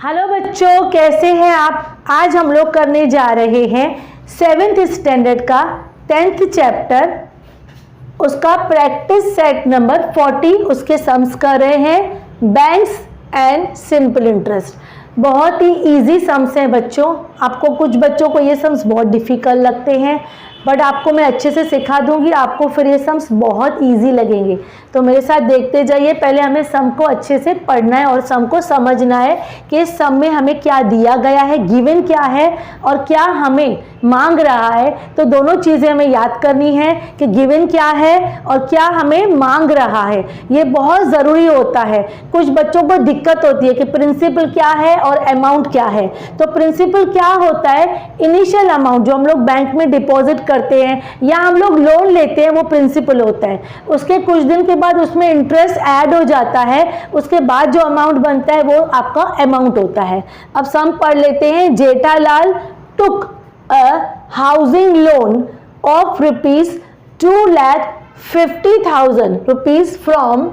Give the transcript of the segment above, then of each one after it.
Hello बच्चों, कैसे हैं आप। आज हम लोग करने जा रहे हैं 7th स्टैंडर्ड का 10th चैप्टर, उसका प्रैक्टिस सेट नंबर 40, उसके सम्स कर रहे हैं बैंक्स एंड सिंपल इंटरेस्ट। बहुत ही इजी सम्स हैं बच्चों। आपको कुछ बच्चों को ये सम्स बहुत डिफिकल्ट लगते हैं, बट आपको मैं अच्छे से सिखा दूंगी, आपको फिर ये सम्स बहुत इजी लगेंगे। तो मेरे साथ देखते जाइए। पहले हमें सम को अच्छे से पढ़ना है और सम को समझना है कि इस सम में हमें क्या दिया गया है, गिवन क्या है और क्या हमें मांग रहा है। तो दोनों चीज़ें हमें याद करनी है कि गिवन क्या है और क्या हमें मांग रहा है। ये बहुत ज़रूरी होता है। कुछ बच्चों को दिक्कत होती है कि प्रिंसिपल क्या है और अमाउंट क्या है। तो प्रिंसिपल क्या होता है, इनिशियल अमाउंट जो हम लोग बैंक में डिपॉजिट करते हैं या हम लोग लोन लेते हैं, वो प्रिंसिपल होता है। उसके कुछ दिन के बाद उसमें इंटरेस्ट ऐड हो जाता है, उसके बाद जो अमाउंट बनता है वो आपका अमाउंट होता है। अब सम पढ़ लेते हैं। Jethalal took a housing loan of ₹2,50,000 from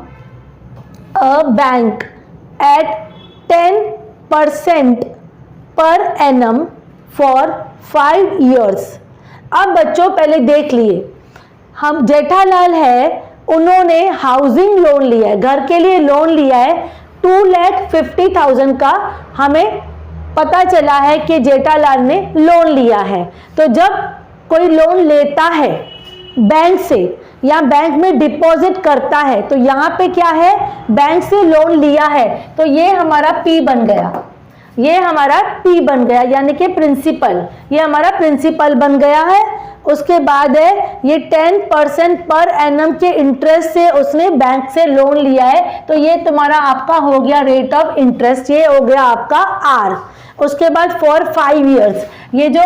a bank at 10% per annum for 5 years। अब बच्चों पहले देख लिए, हम जेठालाल है, उन्होंने हाउसिंग लोन लिया है, घर के लिए लोन लिया है 2,50,000 का। हमें पता चला है कि जेठालाल ने लोन लिया है। तो जब कोई लोन लेता है बैंक से या बैंक में डिपॉजिट करता है, तो यहाँ पे क्या है, बैंक से लोन लिया है, तो ये हमारा पी बन गया, ये हमारा पी बन गया, यानी कि प्रिंसिपल, ये हमारा प्रिंसिपल बन गया है। उसके बाद है ये 10% पर एनम के इंटरेस्ट से उसने बैंक से लोन लिया है, तो ये तुम्हारा आपका हो गया रेट ऑफ इंटरेस्ट, ये हो गया आपका आर। उसके बाद फॉर 5 years, ये जो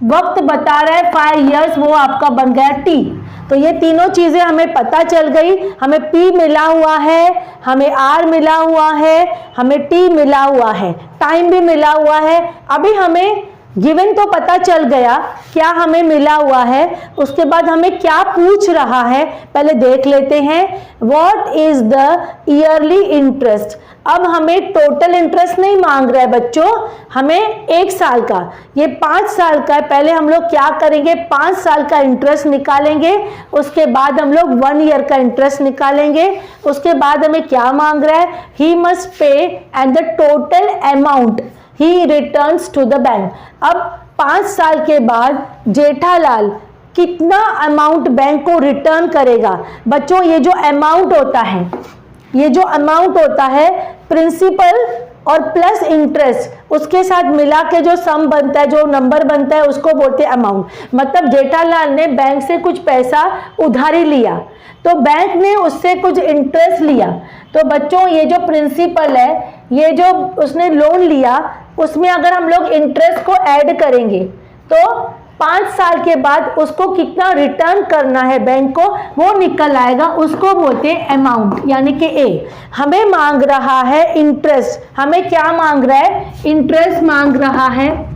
वक्त बता रहा है 5 years, वो आपका बन गया टी। तो ये तीनों चीजें हमें पता चल गई। हमें पी मिला हुआ है, हमें आर मिला हुआ है, हमें टी मिला हुआ है, टाइम भी मिला हुआ है। अभी हमें गिवन तो पता चल गया क्या हमें मिला हुआ है। उसके बाद हमें क्या पूछ रहा है पहले देख लेते हैं। What is the yearly interest. अब हमें टोटल इंटरेस्ट नहीं मांग रहा है बच्चों, हमें 1 साल का, ये 5 साल का है। पहले हम लोग क्या करेंगे, 5 साल का इंटरेस्ट निकालेंगे, उसके बाद हम लोग 1 year का इंटरेस्ट निकालेंगे। उसके बाद हमें क्या मांग रहा है, he must pay and the total amount he returns to the bank. अब 5 साल के बाद जेठालाल कितना अमाउंट बैंक को रिटर्न करेगा। बच्चों ये जो अमाउंट होता है, ये जो अमाउंट होता है प्रिंसिपल और प्लस इंटरेस्ट, उसके साथ मिला के जो सम बनता है, जो नंबर बनता है, उसको बोलते हैं अमाउंट। मतलब जेठालाल ने बैंक से कुछ पैसा उधारी लिया, तो बैंक ने उससे कुछ इंटरेस्ट लिया। तो बच्चों ये जो प्रिंसिपल है, ये जो उसने लोन लिया, उसमें अगर हम लोग इंटरेस्ट को ऐड करेंगे तो 5 साल के बाद उसको कितना रिटर्न करना है बैंक को, वो निकल आएगा। उसको बोलते हैं अमाउंट, यानी कि ए। हमें मांग रहा है इंटरेस्ट, हमें क्या मांग रहा है, इंटरेस्ट मांग रहा है,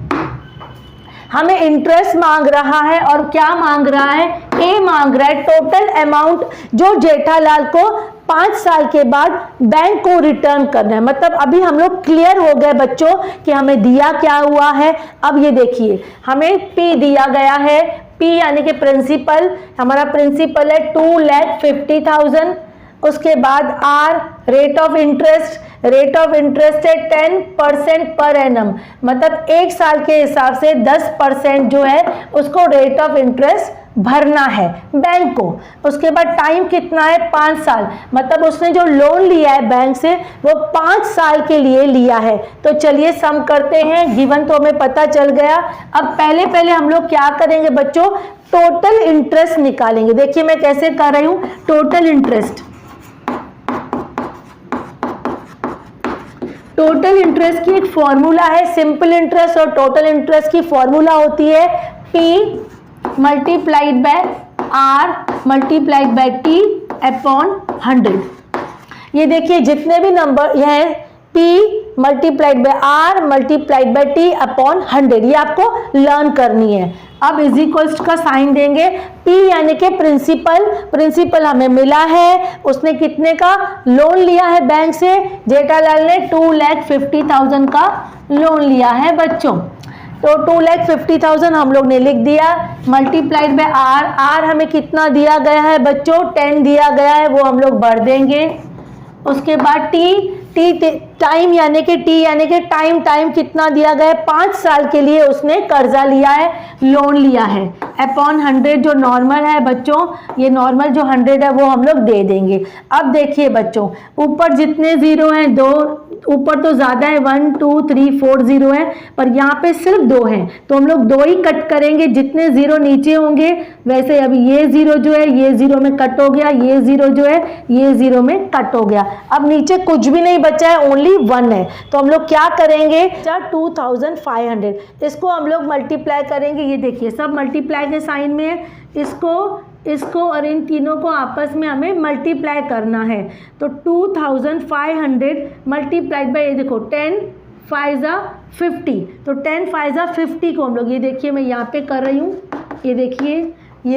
हमें इंटरेस्ट मांग रहा है और क्या मांग रहा है, ए मांग रहा है, टोटल अमाउंट जो जेठालाल को 5 साल के बाद बैंक को रिटर्न करना है। मतलब अभी हम लोग क्लियर हो गए बच्चों कि हमें दिया क्या हुआ है। अब ये देखिए, हमें पी दिया गया है, पी यानी कि प्रिंसिपल, हमारा प्रिंसिपल है 2,50,000। उसके बाद R rate of interest, rate of interest है 10% पर एनम, मतलब 1 साल के हिसाब से 10% जो है उसको रेट ऑफ इंटरेस्ट भरना है बैंक को। उसके बाद टाइम कितना है, 5 साल, मतलब उसने जो लोन लिया है बैंक से वो 5 साल के लिए लिया है। तो चलिए सम करते हैं। गिवन तो हमें पता चल गया। अब पहले हम लोग क्या करेंगे बच्चों, टोटल इंटरेस्ट निकालेंगे। देखिए मैं कैसे कर रही हूँ, टोटल इंटरेस्ट। टोटल इंटरेस्ट की एक फॉर्मूला है, सिंपल इंटरेस्ट और टोटल इंटरेस्ट की फॉर्मूला होती है P multiplied by R multiplied by T upon 100। ये देखिए जितने भी नंबर यह है P multiplied by R multiplied by T upon 100, ये आपको लर्न करनी है। अब इज इक्वल्स का साइन देंगे, P यानी कि प्रिंसिपल हमें मिला है, उसने कितने का लोन लिया है बैंक से, जेठालाल ने 2,50,000 का लोन लिया है बच्चों। तो 2,50,000 हम लोग ने लिख दिया, मल्टीप्लाइड बाय आर हमें कितना दिया गया है बच्चों, 10 दिया गया है, वो हम लोग भर देंगे। उसके बाद टी टाइम यानी कि टाइम कितना दिया गया है, 5 साल के लिए उसने कर्जा लिया है, लोन लिया है, अपॉन 100 जो नॉर्मल है बच्चों, ये नॉर्मल जो 100 है वो हम लोग दे देंगे। अब देखिए बच्चों, ऊपर जितने जीरो हैं, दो ऊपर तो ज़्यादा है, 1 2 3 4 जीरो है, पर यहाँ पे सिर्फ 2 हैं, तो हम लोग 2 ही कट करेंगे, जितने जीरो नीचे होंगे वैसे। अभी ये जीरो जो है ये जीरो में कट हो गया, ये जीरो जो है ये जीरो में कट हो गया। अब नीचे कुछ भी नहीं बचा है, ओनली 1 है, तो हम लोग क्या करेंगे, 2500, इसको हम लोग मल्टीप्लाई करेंगे। ये देखिए सब मल्टीप्लाई के साइन में है, इसको और इन तीनों को आपस में हमें मल्टीप्लाई करना है। तो 2500 मल्टीप्लाइड बाय, ये देखो 10 5 50, तो 10 5 50 को हम लोग, ये देखिए मैं यहाँ पे कर रही हूँ, ये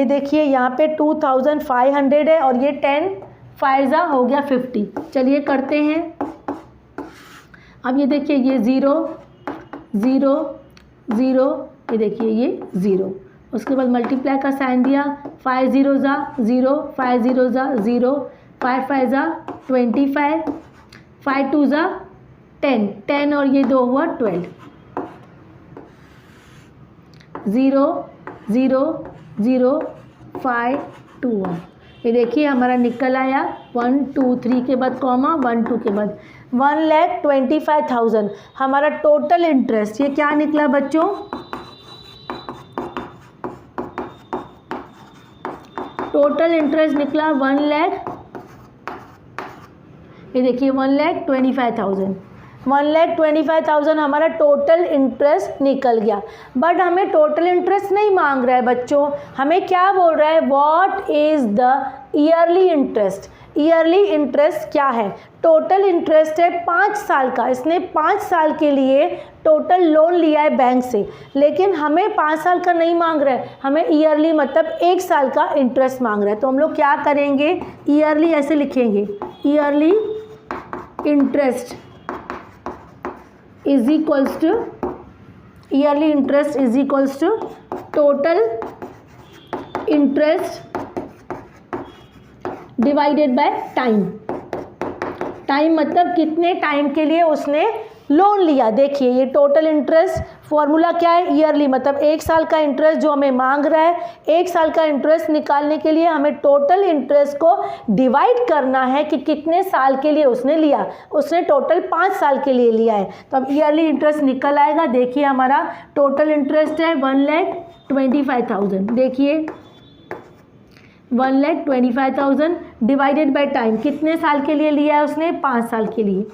देखिए यहाँ पे 2500 है और ये 10 5 हो गया 50। चलिए करते हैं। अब ये देखिए ये 0 0 0, ये देखिए ये 0, उसके बाद मल्टीप्लाई का साइन दिया, 5 0 0, 5 0 0, 5 5 25, 5 2 10, 10 और ये 2 हुआ 12, 0 0 0 5 2 1। ये देखिए हमारा निकल आया 1 2 3 के बाद कॉमा 1 2 के बाद 1,25,000 हमारा टोटल इंटरेस्ट। ये क्या निकला बच्चों, टोटल इंटरेस्ट निकला 1 लाख, ये देखिए 1,25,000, 1,25,000 हमारा टोटल इंटरेस्ट निकल गया। बट हमें टोटल इंटरेस्ट नहीं मांग रहा है बच्चों, हमें क्या बोल रहा है, what is the yearly interest. Yearly interest क्या है, टोटल इंटरेस्ट है 5 साल का, इसने 5 साल के लिए टोटल लोन लिया है बैंक से, लेकिन हमें 5 साल का नहीं मांग रहा है, हमें ईयरली मतलब 1 साल का इंटरेस्ट मांग रहा है। तो हम लोग क्या करेंगे, ईयरली ऐसे लिखेंगे, yearly interest is equals to, yearly interest is equals to total interest divided by time. Time मतलब कितने टाइम के लिए उसने लोन लिया। देखिए ये टोटल इंटरेस्ट फॉर्मूला क्या है, ईयरली मतलब 1 साल का इंटरेस्ट जो हमें मांग रहा है, 1 साल का इंटरेस्ट निकालने के लिए हमें टोटल इंटरेस्ट को डिवाइड करना है कि कितने साल के लिए उसने लिया। उसने टोटल 5 साल के लिए लिया है, तो अब ईयरली इंटरेस्ट निकल आएगा। देखिए हमारा टोटल इंटरेस्ट है 1,25,000, देखिए 1,25,000 डिवाइडेड बाय टाइम, कितने साल के लिए लिया है उसने, 5 साल के लिए।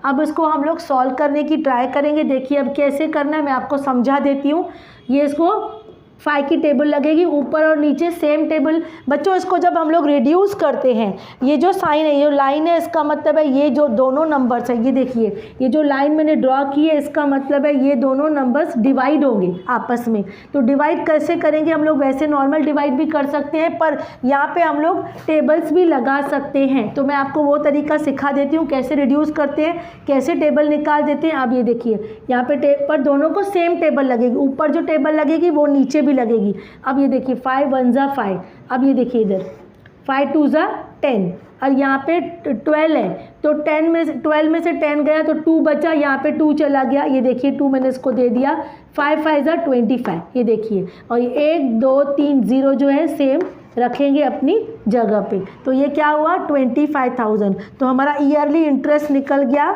अब इसको हम लोग सॉल्व करने की ट्राई करेंगे। देखिए अब कैसे करना है मैं आपको समझा देती हूँ। ये इसको 5 की टेबल लगेगी, ऊपर और नीचे सेम टेबल। बच्चों इसको जब हम लोग रिड्यूस करते हैं, ये जो साइन है, ये लाइन है, इसका मतलब है ये जो दोनों नंबर्स है, ये देखिए ये जो लाइन मैंने ड्रॉ की है, इसका मतलब है ये दोनों नंबर्स डिवाइड होंगे आपस में। तो डिवाइड कैसे करेंगे हम लोग, वैसे नॉर्मल डिवाइड भी कर सकते हैं, पर यहाँ पे हम लोग टेबल्स भी लगा सकते हैं। तो मैं आपको वो तरीका सिखा देती हूँ कैसे रिड्यूस करते हैं, कैसे टेबल निकाल देते हैं। अब ये देखिए यहाँ पे पर दोनों को सेम टेबल लगेगी, ऊपर जो टेबल लगेगी वो नीचे भी लगेगी। अब ये देखिए 5 1 5, अब ये देखिए इधर 5 2 10 और यहाँ पे 12 है, तो 12 में से 10 गया तो 2 बचा, यहाँ पे 2 चला गया, ये देखिए 2 मैंने इसको दे दिया। 5 5 25, ये देखिए, और ये 1 2 3 0 जो है सेम रखेंगे अपनी जगह पे। तो ये क्या हुआ 25,000। तो हमारा ईयरली इंटरेस्ट निकल गया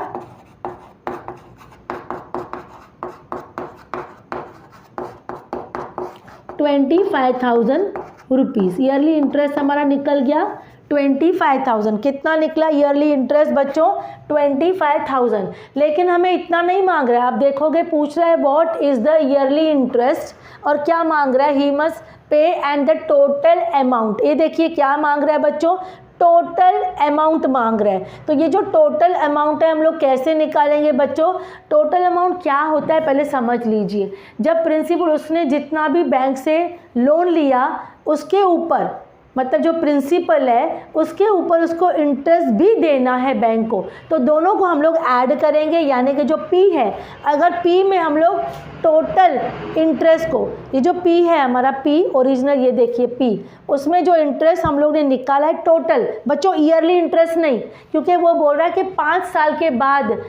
25,000 रुपीज़। ईयरली इंटरेस्ट हमारा निकल गया 25,000। कितना निकला ईयरली इंटरेस्ट बच्चों, 25,000। लेकिन हमें इतना नहीं मांग रहा है, आप देखोगे पूछ रहा है what is the yearly interest, और क्या मांग रहा है, he must pay and the total amount. ये देखिए क्या मांग रहा है बच्चों, टोटल अमाउंट मांग रहा है। तो ये जो टोटल अमाउंट है हम लोग कैसे निकालेंगे बच्चों? टोटल अमाउंट क्या होता है पहले समझ लीजिए। जब प्रिंसिपल उसने जितना भी बैंक से लोन लिया उसके ऊपर, मतलब जो प्रिंसिपल है उसके ऊपर उसको इंटरेस्ट भी देना है बैंक को, तो दोनों को हम लोग ऐड करेंगे, यानी कि जो P है, अगर P में हम लोग टोटल इंटरेस्ट को, ये जो P है हमारा P ओरिजिनल, ये देखिए P, उसमें जो इंटरेस्ट हम लोग ने निकाला है टोटल, बच्चों ईयरली इंटरेस्ट नहीं, क्योंकि वो बोल रहा है कि 5 साल के बाद।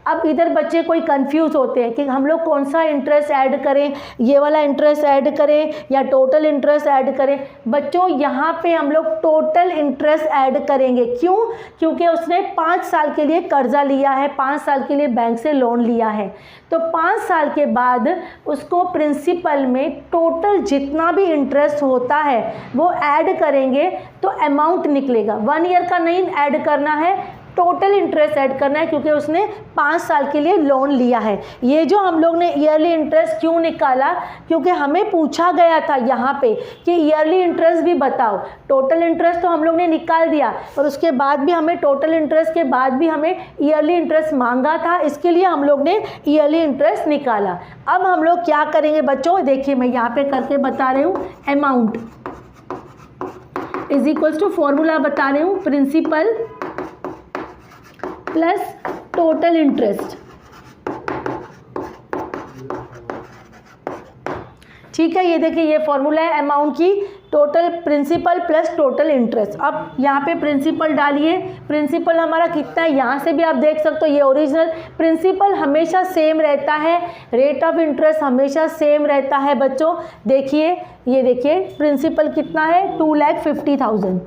अब इधर बच्चे कोई कंफ्यूज होते हैं कि हम लोग कौन सा इंटरेस्ट ऐड करें, ये वाला इंटरेस्ट ऐड करें या टोटल इंटरेस्ट ऐड करें। बच्चों यहाँ पे हम लोग टोटल इंटरेस्ट ऐड करेंगे। क्यों? क्योंकि उसने 5 साल के लिए कर्जा लिया है, 5 साल के लिए बैंक से लोन लिया है, तो 5 साल के बाद उसको प्रिंसिपल में टोटल जितना भी इंटरेस्ट होता है वो ऐड करेंगे तो अमाउंट निकलेगा। 1 ईयर का नहीं ऐड करना है, टोटल इंटरेस्ट ऐड करना है, क्योंकि उसने 5 साल के लिए लोन लिया है। ये जो हम लोग ने ईयरली इंटरेस्ट क्यों निकाला? क्योंकि हमें पूछा गया था यहाँ पे कि ईयरली इंटरेस्ट भी बताओ। टोटल इंटरेस्ट तो हम लोग ने निकाल दिया, और उसके बाद भी हमें टोटल इंटरेस्ट के बाद भी हमें ईयरली इंटरेस्ट मांगा था, इसके लिए हम लोग ने ईयरली इंटरेस्ट निकाला। अब हम लोग क्या करेंगे बच्चों? देखिए मैं यहाँ पे करके बता रही हूँ, amount is equals to, formula बता रही हूँ, प्रिंसिपल प्लस टोटल इंटरेस्ट। ठीक है, ये देखिए ये फॉर्मूला है अमाउंट की, total principal plus total interest. अब यहाँ पे प्रिंसिपल डालिए, प्रिंसिपल हमारा कितना है यहाँ से भी आप देख सकते हो, ये ओरिजिनल प्रिंसिपल हमेशा सेम रहता है, रेट ऑफ इंटरेस्ट हमेशा सेम रहता है बच्चों। देखिए ये देखिए प्रिंसिपल कितना है, 2,50,000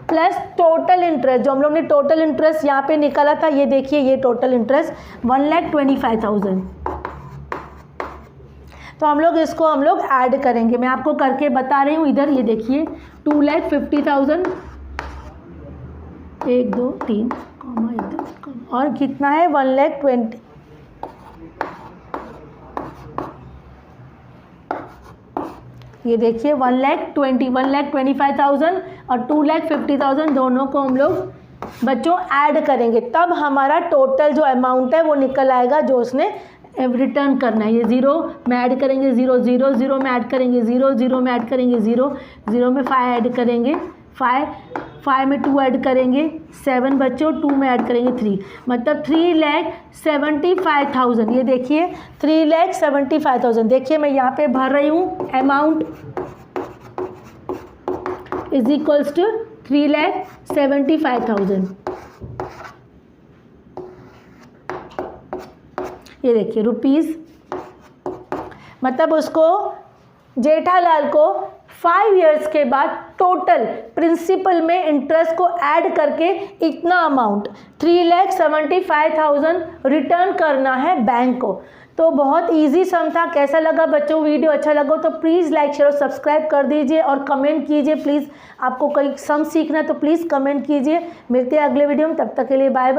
प्लस टोटल इंटरेस्ट, जो हम लोग ने टोटल इंटरेस्ट यहाँ पे निकाला था, ये देखिए ये टोटल इंटरेस्ट 1,25,000। तो हम लोग इसको हम लोग ऐड करेंगे, मैं आपको करके बता रही हूँ। इधर ये देखिए 2,50,000, 1 2 3 और कितना है 1,20,000, ये देखिए 1,25,000 और 2,50,000 दोनों को हम लोग बच्चों ऐड करेंगे, तब हमारा टोटल जो अमाउंट है वो निकल आएगा जो उसने रिटर्न करना है। ये 0 में ऐड करेंगे 0, 0 0 में ऐड करेंगे 0, 0 में ऐड करेंगे 0, 0 में 5 ऐड करेंगे 5, 5 में 2 ऐड करेंगे 7 बच्चों, 2 में ऐड करेंगे 3, मतलब 3,75,000। ये देखिए 3,75,000। देखिए मैं यहाँ पे भर रही हूँ, अमाउंट इज इक्वल्स टू 3,75,000। ये देखिए रुपीज़, मतलब उसको जेठालाल को 5 इयर्स के बाद टोटल प्रिंसिपल में इंटरेस्ट को ऐड करके इतना अमाउंट 3,75,000 रिटर्न करना है बैंक को। तो बहुत इजी सम था। कैसा लगा बच्चों वीडियो? अच्छा लगा तो प्लीज़ लाइक शेयर और सब्सक्राइब कर दीजिए और कमेंट कीजिए प्लीज़। आपको कोई सम सीखना है तो प्लीज़ कमेंट कीजिए। मिलते हैं अगले वीडियो में, तब तक के लिए बाय बाय।